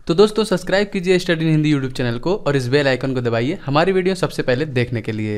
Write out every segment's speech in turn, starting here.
तो दोस्तों सब्सक्राइब कीजिए study in Hindi YouTube channel को और इस बेल आइकन को दबाइए हमारी वीडियो सबसे पहले देखने के लिए।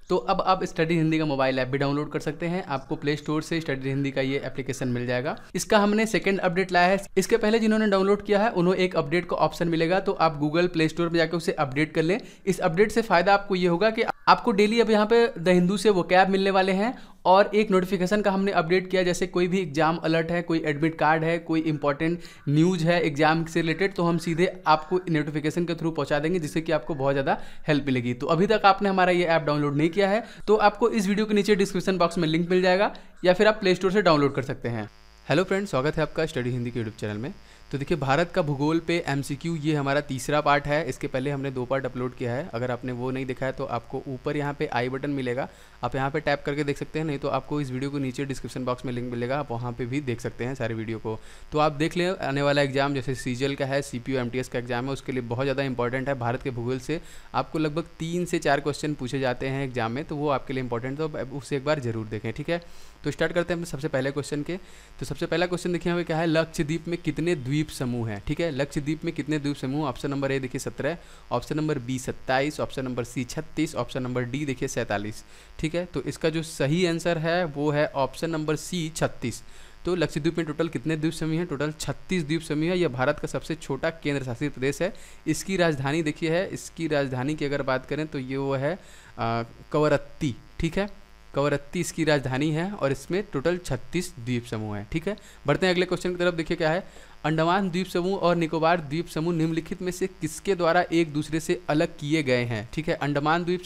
तो अब आप स्टडी हिंदी का मोबाइल ऐप भी डाउनलोड कर सकते हैं। आपको प्ले स्टोर से स्टडी हिंदी का ये एप्लीकेशन मिल जाएगा। इसका हमने सेकंड अपडेट लाया है। इसके पहले जिन्होंने डाउनलोड किया है उन्हें एक अपडेट का ऑप्शन मिलेगा, तो आप गूगल प्ले स्टोर पर जाकर उसे अपडेट कर लें। इस अपडेट से फायदा आपको ये होगा कि आपको डेली अब यहाँ पे द हिंदू से वोकैब मिलने वाले हैं और एक नोटिफिकेशन का हमने अपडेट किया, जैसे कोई भी एग्जाम अलर्ट है, कोई एडमिट कार्ड है, कोई इंपॉर्टेंट न्यूज़ है एग्जाम से रिलेटेड, तो हम सीधे आपको नोटिफिकेशन के थ्रू पहुंचा देंगे, जिससे कि आपको बहुत ज़्यादा हेल्प मिलेगी। तो अभी तक आपने हमारा ये ऐप डाउनलोड नहीं किया है तो आपको इस वीडियो के नीचे डिस्क्रिप्शन बॉक्स में लिंक मिल जाएगा या फिर आप प्ले स्टोर से डाउनलोड कर सकते हैं। हेलो फ्रेंड्स, स्वागत है आपका स्टडी हिंदी के यूट्यूब चैनल में। तो देखिए, भारत का भूगोल पे एमसीक्यू ये हमारा तीसरा पार्ट है। इसके पहले हमने 2 पार्ट अपलोड किया है। अगर आपने वो नहीं देखा है तो आपको ऊपर यहाँ पे आई बटन मिलेगा, आप यहाँ पे टैप करके देख सकते हैं, नहीं तो आपको इस वीडियो को नीचे डिस्क्रिप्शन बॉक्स में लिंक मिलेगा, आप वहाँ पे भी देख सकते हैं सारे वीडियो को। तो आप देख लें, आने वाला एग्जाम जैसे सीजीएल का है, सीपीयू एमटीएस का एग्जाम है, उसके लिए बहुत ज़्यादा इंपॉर्टेंट है। भारत के भूगोल से आपको लगभग 3 से 4 क्वेश्चन पूछे जाते हैं एग्जाम में, तो वो आपके लिए इंपॉर्टेंट है, तो उसे एक बार जरूर देखें। ठीक है, तो स्टार्ट करते हैं अपने सबसे पहले क्वेश्चन के। तो सबसे पहला क्वेश्चन देखिए हमें क्या है, लक्षद्वीप में कितने द्वीप समूह हैं। ठीक है, लक्षद्वीप में कितने द्वीप समूह। ऑप्शन नंबर ए देखिए 17, option number B 27, option number C 36, option number D देखिए 47। ठीक है, तो इसका जो सही आंसर है वो है ऑप्शन नंबर सी 36। तो लक्षद्वीप में टोटल कितने द्वीप समूह हैं, टोटल 36 द्वीप समूह है। यह भारत का सबसे छोटा केंद्र शासित प्रदेश है। इसकी राजधानी देखिए है, इसकी राजधानी की अगर बात करें तो ये वो है कवरत्ती। ठीक है, कवरत्ती इसकी राजधानी है और इसमें टोटल 36 द्वीप समूह है। ठीक है, बढ़ते हैं अगले क्वेश्चन की तरफ। देखिए क्या है, अंडमान द्वीप समूह और निकोबार द्वीप समूह निम्नलिखित में से किसके द्वारा एक दूसरे से अलग किए गए हैं। ठीक है, अंडमान द्वीप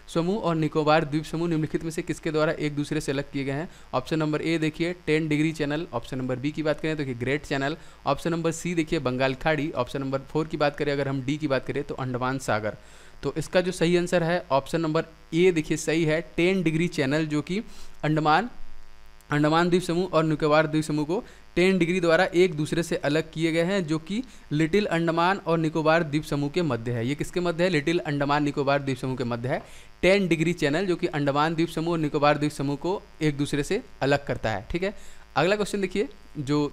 समूह और निकोबार द्वीप समूह निम्नलिखित में से किसके द्वारा एक दूसरे से अलग किए गए हैं। ऑप्शन नंबर ए देखिए 10 degree channel, option number B की बात करें तो great channel, option number C देखिए बंगाल खाड़ी, ऑप्शन नंबर 4 की बात करें, अगर हम डी की बात करें तो अंडमान सागर। तो इसका जो सही आंसर है ऑप्शन नंबर ए देखिए सही है, 10 डिग्री चैनल, जो कि अंडमान द्वीप समूह और निकोबार द्वीप समूह को 10 डिग्री द्वारा एक दूसरे से अलग किए गए हैं, जो कि लिटिल अंडमान और निकोबार द्वीप समूह के मध्य है। ये किसके मध्य है, लिटिल अंडमान निकोबार द्वीप समूह के मध्य है 10 डिग्री चैनल, जो कि अंडमान द्वीप समूह और निकोबार द्वीप समूह को एक दूसरे से अलग करता है। ठीक है, अगला क्वेश्चन देखिए, जो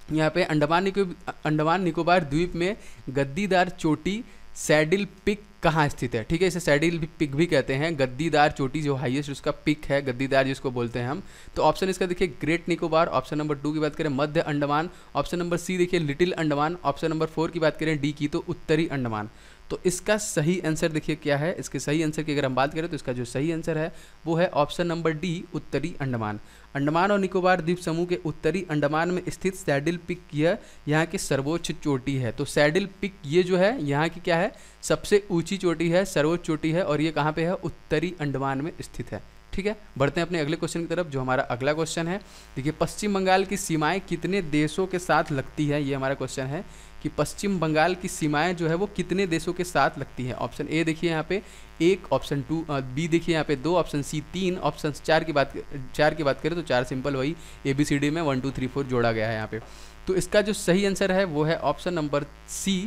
यहाँ पे अंडमान निकोबार द्वीप में गद्दीदार चोटी सैडिल पिक कहाँ स्थित है। ठीक है, इसे सैडिल पिक भी कहते हैं, गद्दीदार चोटी जो हाईएस्ट उसका पिक है, गद्दीदार जिसको बोलते हैं हम। तो ऑप्शन इसका देखिए ग्रेट निकोबार, ऑप्शन नंबर 2 की बात करें मध्य अंडमान, ऑप्शन नंबर सी देखिए लिटिल अंडमान, ऑप्शन नंबर 4 की बात करें डी की तो उत्तरी अंडमान। तो इसका सही आंसर देखिए क्या है, इसके सही आंसर की अगर हम बात करें तो इसका जो सही आंसर है वो है ऑप्शन नंबर डी उत्तरी अंडमान। अंडमान और निकोबार द्वीप समूह के उत्तरी अंडमान में स्थित सैडिल पिक यह यहाँ की सर्वोच्च चोटी है। तो सैडिल पिक ये जो है यहाँ की क्या है, सबसे ऊंची चोटी है, सर्वोच्च चोटी है, और ये कहाँ पे है, उत्तरी अंडमान में स्थित है। ठीक है, बढ़ते हैं अपने अगले क्वेश्चन की तरफ, जो हमारा अगला क्वेश्चन है। देखिए, पश्चिम बंगाल की सीमाएं कितने देशों के साथ लगती है, ये हमारा क्वेश्चन है कि पश्चिम बंगाल की सीमाएं जो है वो कितने देशों के साथ लगती है। ऑप्शन ए देखिए यहाँ पे 1, ऑप्शन 2 बी देखिए यहाँ पे 2, ऑप्शन सी 3, ऑप्शन 4 की बात करें तो 4 सिंपल वही ABCD में 1 2 3 4 जोड़ा गया है यहाँ पे। तो इसका जो सही आंसर है वो है ऑप्शन नंबर सी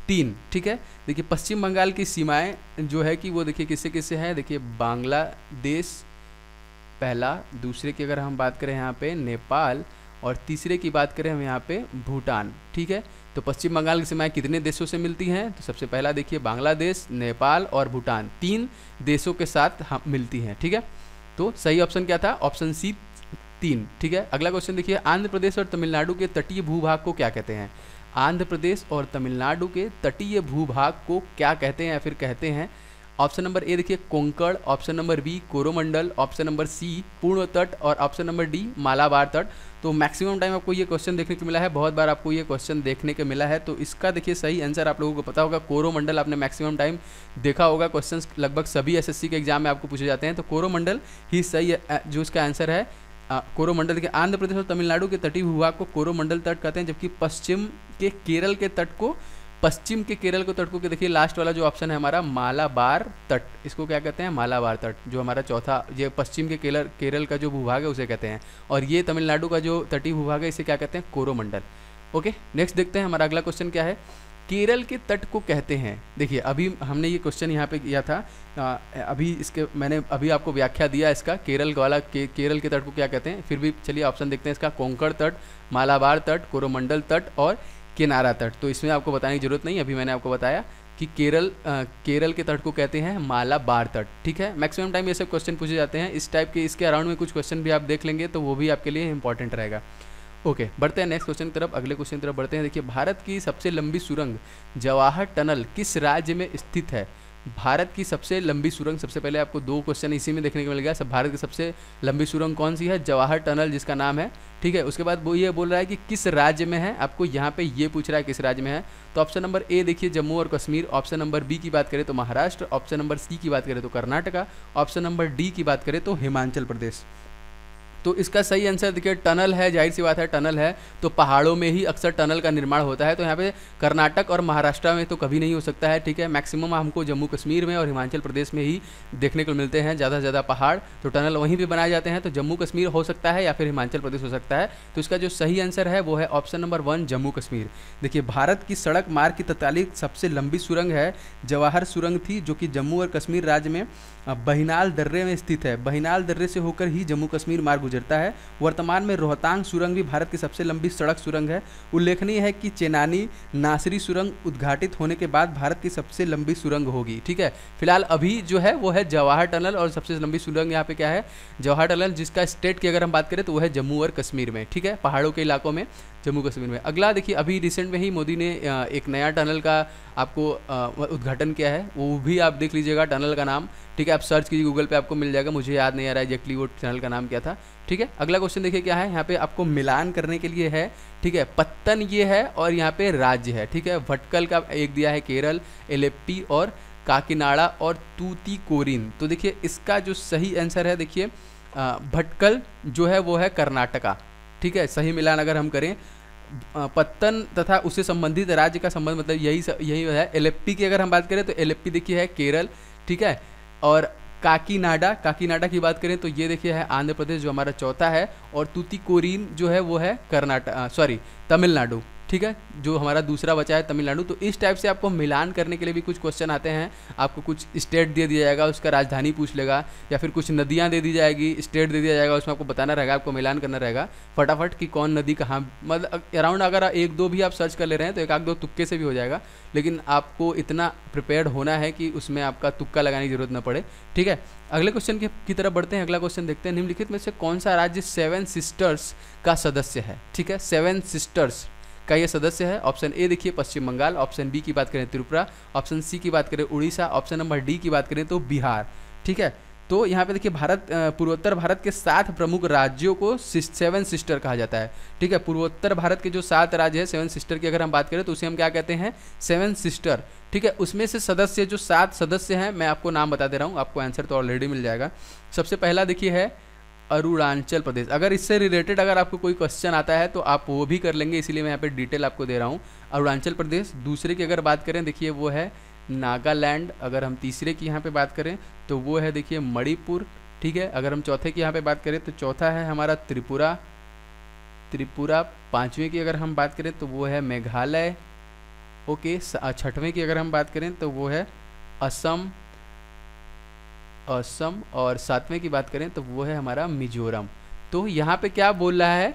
3। ठीक है, देखिए पश्चिम बंगाल की सीमाएं जो है कि वो देखिए किससे किससे है, देखिए बांग्लादेश पहला, दूसरे की अगर हम बात करें यहाँ पे नेपाल, और तीसरे की बात करें हम यहाँ पे भूटान। ठीक है, तो पश्चिम बंगाल की सीमाएं कितने देशों से मिलती हैं, तो सबसे पहला देखिए बांग्लादेश, नेपाल और भूटान, 3 देशों के साथ हम मिलती हैं। ठीक है, तो सही ऑप्शन क्या था, ऑप्शन सी 3। ठीक है, अगला क्वेश्चन देखिए, आंध्र प्रदेश और तमिलनाडु के तटीय भूभाग को क्या कहते हैं। आंध्र प्रदेश और तमिलनाडु के तटीय भूभाग को क्या कहते हैं या फिर कहते हैं। ऑप्शन नंबर ए देखिए Konkan, option number B Coromandel, option number C पूर्ण तट और ऑप्शन नंबर डी मालाबार तट। तो मैक्सिमम टाइम आपको ये क्वेश्चन देखने को मिला है, बहुत बार आपको ये क्वेश्चन देखने को मिला है। तो इसका देखिए सही आंसर आप लोगों को पता होगा, कोरोमंडल आपने मैक्सिमम टाइम देखा होगा, क्वेश्चन लगभग सभी SSC के एग्जाम में आपको पूछे जाते हैं। तो कोरोमंडल ही सही जो इसका आंसर है, कोरोमंडल के आंध्र प्रदेश और तमिलनाडु के तटीय भूभाग को कोरोमंडल तट कहते हैं, जबकि पश्चिम के केरल के तट को के देखिए लास्ट वाला जो ऑप्शन है हमारा मालाबार तट, इसको क्या कहते हैं, मालाबार तट, जो हमारा चौथा ये पश्चिम के केरल का जो भूभाग है उसे कहते हैं, और ये तमिलनाडु का जो तटीय भूभाग है इसे क्या कहते हैं, कोरोमंडल। ओके, नेक्स्ट देखते हैं हमारा अगला क्वेश्चन क्या है केरल के तट को कहते हैं। देखिए अभी हमने ये क्वेश्चन यहाँ पे किया था, अभी इसके मैंने अभी आपको व्याख्या दिया इसका, केरल वाला केरल के तट को क्या कहते हैं। फिर भी चलिए ऑप्शन देखते हैं इसका, कोंकण तट, मालाबार तट, कोरोमंडल तट और किनारा तट। तो इसमें आपको बताने की जरूरत नहीं, अभी मैंने आपको बताया कि केरल के तट को कहते हैं मालाबार तट। ठीक है, मैक्सिमम टाइम ये सब क्वेश्चन पूछे जाते हैं इस टाइप के। इसके अराउंड में कुछ क्वेश्चन भी आप देख लेंगे तो वो भी आपके लिए इंपॉर्टेंट रहेगा। ओके, बढ़ते हैं नेक्स्ट क्वेश्चन की तरफ, अगले क्वेश्चन की तरफ बढ़ते हैं। देखिए भारत की सबसे लंबी सुरंग जवाहर टनल किस राज्य में स्थित है। भारत की सबसे लंबी सुरंग, सबसे पहले आपको 2 क्वेश्चन इसी में देखने को मिल गया। सब भारत की सबसे लंबी सुरंग कौन सी है, जवाहर टनल जिसका नाम है। ठीक है, उसके बाद वो ये बोल रहा है कि किस राज्य में है, आपको यहाँ पे ये पूछ रहा है किस राज्य में है। तो ऑप्शन नंबर ए देखिए जम्मू और कश्मीर, ऑप्शन नंबर बी की बात करें तो महाराष्ट्र, ऑप्शन नंबर सी की बात करें तो कर्नाटका, ऑप्शन नंबर डी की बात करें तो हिमाचल प्रदेश। तो इसका सही आंसर देखिए टनल है, जाहिर सी बात है टनल है तो पहाड़ों में ही अक्सर टनल का निर्माण होता है। तो यहाँ पे कर्नाटक और महाराष्ट्र में तो कभी नहीं हो सकता है। ठीक है, मैक्सिमम हमको जम्मू कश्मीर में और हिमाचल प्रदेश में ही देखने को मिलते हैं ज़्यादा से ज़्यादा पहाड़, तो टनल वहीं भी बनाए जाते हैं। तो जम्मू कश्मीर हो सकता है या फिर हिमाचल प्रदेश हो सकता है। तो इसका जो सही आंसर है वो है ऑप्शन नंबर 1 जम्मू कश्मीर। देखिए भारत की सड़क मार्ग की तत्कालीन सबसे लंबी सुरंग है जवाहर सुरंग थी, जो कि जम्मू और कश्मीर राज्य में बहिनाल दर्रे में स्थित है। बहिनाल दर्रे से होकर ही जम्मू कश्मीर मार्ग गुजरता है। वर्तमान में रोहतांग सुरंग भी भारत की सबसे लंबी सड़क सुरंग है। उल्लेखनीय है कि चेनानी नासरी सुरंग उद्घाटित होने के बाद भारत की सबसे लंबी सुरंग होगी। ठीक है, फिलहाल अभी जो है वो है जवाहर टनल, और सबसे लंबी सुरंग यहाँ पे क्या है, जवाहर टनल, जिसका स्टेट की अगर हम बात करें तो वो है जम्मू और कश्मीर में। ठीक है, पहाड़ों के इलाकों में जम्मू कश्मीर में। अगला देखिए अभी रिसेंट में ही मोदी ने एक नया टनल का आपको उद्घाटन किया है, वो भी आप देख लीजिएगा टनल का नाम। ठीक है, आप सर्च कीजिए गूगल पे, आपको मिल जाएगा, मुझे याद नहीं आ रहा है एग्जैक्टली वो टनल का नाम क्या था। ठीक है, अगला क्वेश्चन देखिए क्या है, यहाँ पे आपको मिलान करने के लिए है। ठीक है, पत्तन ये है और यहाँ पे राज्य है। ठीक है, भटकल का एक दिया है केरल, एलेप्पी और काकीनाडा और तूतीकोरिन। तो देखिए इसका जो सही आंसर है, देखिए भटकल जो है वो है कर्नाटका। ठीक है, सही मिलान अगर हम करें पत्तन तथा उससे संबंधित राज्य का संबंध मतलब यही है। एलेप्पी की अगर हम बात करें तो एलेप्पी देखिए है केरल। ठीक है, और काकीनाडा की बात करें तो ये देखिए है आंध्र प्रदेश जो हमारा चौथा है, और तूतीकोरिन जो है वो है तमिलनाडु। ठीक है, जो हमारा दूसरा बचा है तमिलनाडु। तो इस टाइप से आपको मिलान करने के लिए भी कुछ क्वेश्चन आते हैं। आपको कुछ स्टेट दे दिया जाएगा, उसका राजधानी पूछ लेगा, या फिर कुछ नदियाँ दे दी जाएगी, स्टेट दे दिया जाएगा, उसमें आपको बताना रहेगा, आपको मिलान करना रहेगा फटाफट कि कौन नदी कहाँ, मतलब अराउंड अगर 1-2 भी आप सर्च कर ले रहे हैं तो 1-2 तुक्के से भी हो जाएगा, लेकिन आपको इतना प्रिपेयर्ड होना है कि उसमें आपका तुक्का लगाने की जरूरत न पड़े। ठीक है, अगले क्वेश्चन की तरफ बढ़ते हैं। अगला क्वेश्चन देखते हैं, निम्नलिखित में से कौन सा राज्य 7 सिस्टर्स का सदस्य है। ठीक है, 7 सिस्टर्स का ये सदस्य है। ऑप्शन ए देखिए पश्चिम बंगाल, ऑप्शन बी की बात करें त्रिपुरा, ऑप्शन सी की बात करें उड़ीसा, ऑप्शन नंबर डी की बात करें तो बिहार। ठीक है, तो यहाँ पे देखिए पूर्वोत्तर भारत के 7 प्रमुख राज्यों को 7 सिस्टर कहा जाता है। ठीक है, पूर्वोत्तर भारत के जो 7 राज्य है 7 सिस्टर की अगर हम बात करें तो उसे हम क्या कहते हैं, 7 सिस्टर। ठीक है, उसमें से सदस्य जो 7 सदस्य हैं, मैं आपको नाम बता दे रहा हूँ, आपको आंसर तो ऑलरेडी मिल जाएगा। सबसे पहला देखिए है अरुणाचल प्रदेश। अगर इससे रिलेटेड अगर आपको कोई क्वेश्चन आता है तो आप वो भी कर लेंगे, इसीलिए मैं यहाँ पे डिटेल आपको दे रहा हूँ। अरुणाचल प्रदेश। दूसरे की अगर बात करें देखिए वो है नागालैंड। अगर हम तीसरे की यहाँ पे बात करें तो वो है देखिए मणिपुर। ठीक है, अगर हम चौथे की यहाँ पे बात करें तो चौथा है हमारा त्रिपुरा। 5वें की अगर हम बात करें तो वो है मेघालय। ओके, 6वें की अगर हम बात करें तो वो है असम। और 7वें की बात करें तो वो है हमारा मिजोरम। तो यहाँ पे क्या बोल रहा है,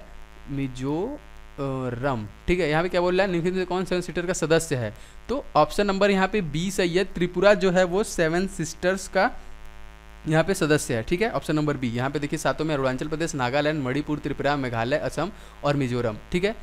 मिजोरम। ठीक है, यहाँ पे क्या बोल रहा है, निम्नलिखित में कौन 7 सिस्टर का सदस्य है। तो ऑप्शन नंबर यहाँ पे बी सही है, त्रिपुरा जो है वो 7 सिस्टर्स का यहाँ पे सदस्य है। ठीक है, ऑप्शन नंबर बी। यहाँ पे देखिए 7 में अरुणाचल प्रदेश, नागालैंड, मणिपुर, त्रिपुरा, मेघालय, असम और मिजोरम। ठीक है,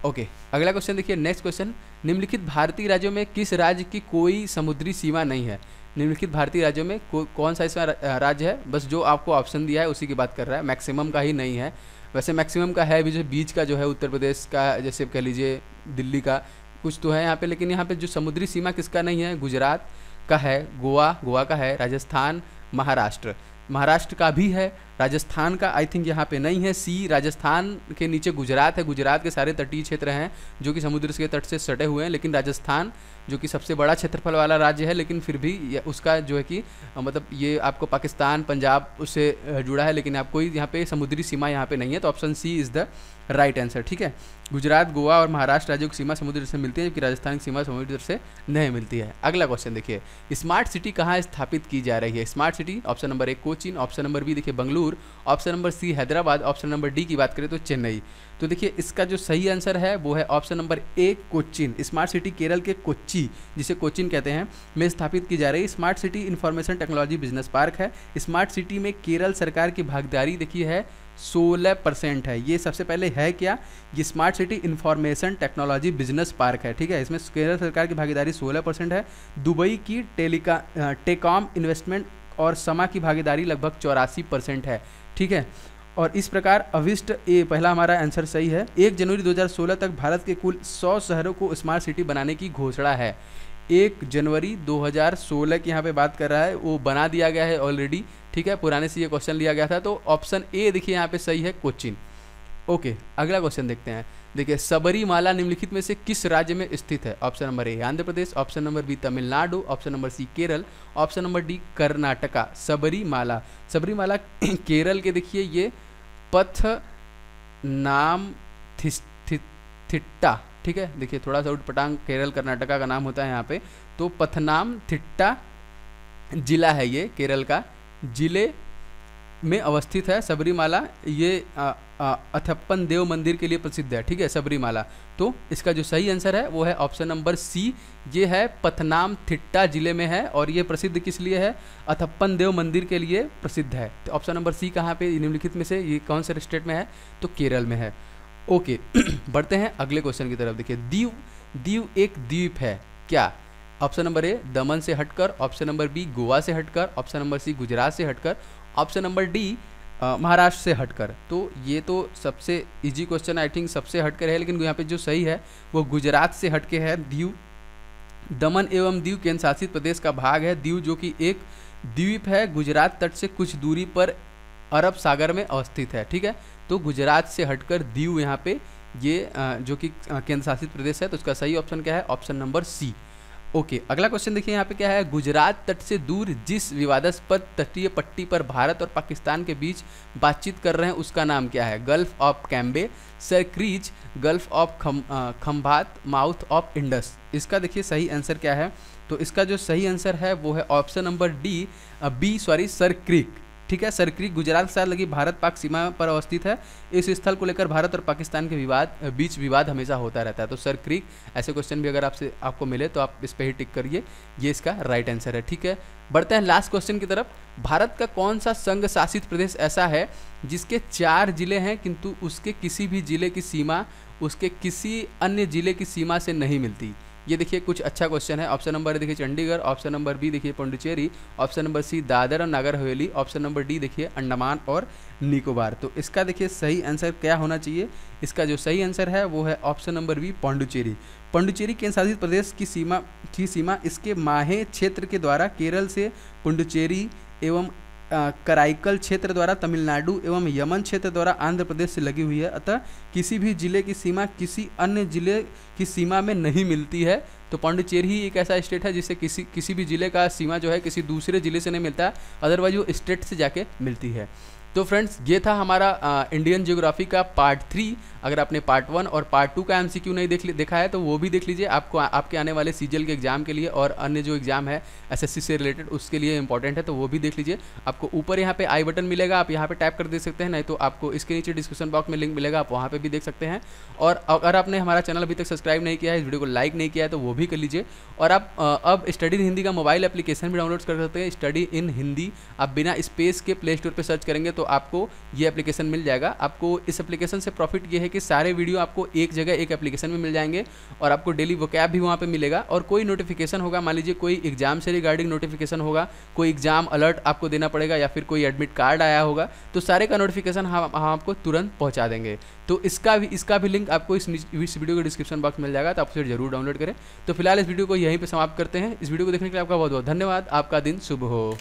ओके, अगला क्वेश्चन देखिए, नेक्स्ट क्वेश्चन, निम्नलिखित भारतीय राज्यों में किस राज्य की कोई समुद्री सीमा नहीं है। निम्नलिखित भारतीय राज्यों में कौन सा इसमें राज्य है, बस जो आपको ऑप्शन दिया है उसी की बात कर रहा है, मैक्सिमम का ही नहीं है। वैसे मैक्सिमम का है भी, जो बीच का जो है उत्तर प्रदेश का, जैसे कह लीजिए दिल्ली का कुछ तो है यहाँ पे, लेकिन यहाँ पे जो समुद्री सीमा किसका नहीं है, गुजरात का है, गोवा का है, राजस्थान, महाराष्ट्र का भी है, राजस्थान का आई थिंक यहाँ पे नहीं है। सी, राजस्थान के नीचे गुजरात है, गुजरात के सारे तटीय क्षेत्र हैं जो कि समुद्र के तट से सटे हुए हैं, लेकिन राजस्थान जो कि सबसे बड़ा क्षेत्रफल वाला राज्य है, लेकिन फिर भी उसका जो है कि मतलब ये आपको पाकिस्तान, पंजाब उससे जुड़ा है, लेकिन आप कोई यहाँ पे समुद्री सीमा यहाँ पे नहीं है। तो option C is the right answer, ठीक है। गुजरात, गोवा और महाराष्ट्र राज्यों की सीमा समुद्र से मिलती है, जबकि राजस्थान की सीमा समुद्र से नहीं मिलती है। अगला क्वेश्चन देखिए, स्मार्ट सिटी कहाँ स्थापित की जा रही है? Smart city option number 1 Cochin, option number B देखिए Bengaluru, option number C Hyderabad, option number D की बात करें तो चेन्नई। तो देखिए इसका जो सही आंसर है वो है option number 1 Cochin. Smart city Kerala के कोच्चि, जिसे कोचीन कहते हैं, में स्थापित की जा रही smart city information technology business park है। स्मार्ट सिटी में केरल सरकार की भागीदारी देखिए है 16% है। ये सबसे पहले है क्या? ये smart city information technology business park है, ठीक है। इसमें केरल सरकार की भागीदारी 16% है। दुबई की टेकॉम इन्वेस्टमेंट और समा की भागीदारी लगभग 84% है, ठीक है। और इस प्रकार अविष्ट ए पहला हमारा आंसर सही है। 1 जनवरी 2016 तक भारत के कुल 100 शहरों को स्मार्ट सिटी बनाने की घोषणा है। 1 जनवरी 2016 की यहाँ पे बात कर रहा है, वो बना दिया गया है ऑलरेडी, ठीक है। पुराने से ये क्वेश्चन लिया गया था, तो ऑप्शन ए देखिए यहाँ पे सही है, कोचीन। ओके, अगला क्वेश्चन देखते हैं। देखिए सबरीमाला निम्नलिखित में से किस राज्य में स्थित है? Option number A Andhra Pradesh, option number B Tamil Nadu, option number C Kerala, option number D Karnataka. Sabarimala, Sabarimala Kerala के देखिए ये पथ नाम थिट्टा, ठीक है। देखिए थोड़ा सा उटपटांग केरल कर्नाटका का नाम होता है यहाँ पे। तो पथनाम थिट्टा जिला है ये, केरल का जिले में अवस्थित है सबरीमाला। ये अथप्पन देव मंदिर के लिए प्रसिद्ध है, ठीक है, सबरीमाला। तो इसका जो सही आंसर है वो है ऑप्शन नंबर सी, ये है पथनाम थिट्टा जिले में है। और ये प्रसिद्ध किस लिए है? अथप्पन देव मंदिर के लिए प्रसिद्ध है। तो ऑप्शन नंबर सी कहाँ पे निम्नलिखित में से ये कौन से स्टेट में है? तो केरल में है। ओके बढ़ते हैं अगले क्वेश्चन की तरफ। देखिए दीव, दीव एक द्वीप है क्या? ऑप्शन नंबर ए दमन से हटकर, ऑप्शन नंबर बी गोवा से हटकर, ऑप्शन नंबर सी गुजरात से हटकर, ऑप्शन नंबर डी महाराष्ट्र से हटकर। तो ये तो सबसे इजी क्वेश्चन आई थिंक सबसे हटकर है, लेकिन यहाँ पे जो सही है वो गुजरात से हटके है। दीव दमन एवं दीव केंद्र शासित प्रदेश का भाग है। दीव जो कि एक द्वीप है, गुजरात तट से कुछ दूरी पर अरब सागर में अवस्थित है, ठीक है। तो गुजरात से हटकर दीव यहाँ पे ये जो कि केंद्र शासित प्रदेश है। तो उसका सही ऑप्शन क्या है? Option number C. ओके अगला क्वेश्चन देखिए यहाँ पे क्या है। गुजरात तट से दूर जिस विवादास्पद तटीय पट्टी पर भारत और पाकिस्तान के बीच बातचीत कर रहे हैं उसका नाम क्या है? Gulf of Cambay, sir crease, gulf of Khambhat, mouth of Indus. इसका देखिए सही आंसर क्या है? तो इसका जो सही आंसर है वो है option number B Sir Creek, ठीक है। सर क्रीक गुजरात के साथ लगी भारत पाक सीमा पर अवस्थित है। इस स्थल को लेकर भारत और पाकिस्तान के बीच विवाद हमेशा होता रहता है। तो सर क्रीक ऐसे क्वेश्चन भी अगर आपको मिले तो आप इस पर ही टिक करिए, ये इसका राइट आंसर है, ठीक है। बढ़ते हैं लास्ट क्वेश्चन की तरफ। भारत का कौन सा संघ शासित प्रदेश ऐसा है जिसके 4 जिले हैं किंतु उसके किसी भी जिले की सीमा उसके किसी अन्य जिले की सीमा से नहीं मिलती? ये देखिए कुछ अच्छा क्वेश्चन है। ऑप्शन नंबर ए देखिए चंडीगढ़, ऑप्शन नंबर बी देखिए Puducherry, option number C Dadra और नगर हवेली, ऑप्शन नंबर डी देखिए अंडमान और निकोबार। तो इसका देखिए सही आंसर क्या होना चाहिए? इसका जो सही आंसर है वो है option number B Puducherry. Puducherry केंद्र शासित प्रदेश की सीमा इसके माहे क्षेत्र के द्वारा केरल से पुडुचेरी एवं कराईकल क्षेत्र द्वारा तमिलनाडु एवं यमन क्षेत्र द्वारा आंध्र प्रदेश से लगी हुई है। अतः किसी भी जिले की सीमा किसी अन्य जिले की सीमा में नहीं मिलती है। तो पुडुचेरी ही एक ऐसा स्टेट है जिससे किसी भी जिले का सीमा जो है किसी दूसरे जिले से नहीं मिलता, अदरवाइज वो स्टेट से जाके मिलती है। तो फ्रेंड्स ये था हमारा इंडियन ज्योग्राफी का पार्ट 3। अगर आपने पार्ट 1 और पार्ट 2 का एमसीक्यू नहीं देखा है तो वो भी देख लीजिए। आपको आपके आने वाले सीजीएल के एग्जाम के लिए और अन्य जो एग्जाम है एसएससी से रिलेटेड उसके लिए इंपॉर्टेंट है, तो वो भी देख लीजिए। आपको ऊपर यहाँ पे आई बटन मिलेगा, आप यहाँ पे टैप कर दे सकते हैं, नहीं तो आपको इसके नीचे डिस्क्रिप्शन बॉक्स में लिंक मिलेगा, आप वहाँ पर भी देख सकते हैं। और अगर आपने हमारा चैनल अभी तक सब्सक्राइब नहीं किया है, इस वीडियो को लाइक नहीं किया है तो वो भी कर लीजिए। और आप अब स्टडी इन हिंदी का मोबाइल एप्लीकेशन भी डाउनलोड कर सकते हैं, स्टडी इन हिंदी। आप बिना स्पेस के प्ले स्टोर पर सर्च करेंगे तो आपको ये एप्लीकेशन मिल जाएगा। आपको इस एप्लीकेशन से प्रॉफिट ये है कि सारे वीडियो आपको एक जगह एक एप्लीकेशन में मिल जाएंगे और आपको डेली वोकैब भी वहाँ पे मिलेगा। और कोई नोटिफिकेशन होगा, मान लीजिए कोई एग्जाम से रिगार्डिंग नोटिफिकेशन होगा, कोई एग्जाम अलर्ट आपको देना पड़ेगा या फिर कोई एडमिट कार्ड आया होगा, तो सारे का नोटिफिकेशन हम आपको तुरंत पहुँचा देंगे। तो इसका भी लिंक आपको इस वीडियो के डिस्क्रिप्शन बॉक्स में मिल जाएगा, तो आप उसे जरूर डाउनलोड करें। तो फिलहाल इस वीडियो को यहीं पर समाप्त करते हैं। इस वीडियो को देखने के लिए आपका बहुत बहुत धन्यवाद। आपका दिन शुभ हो।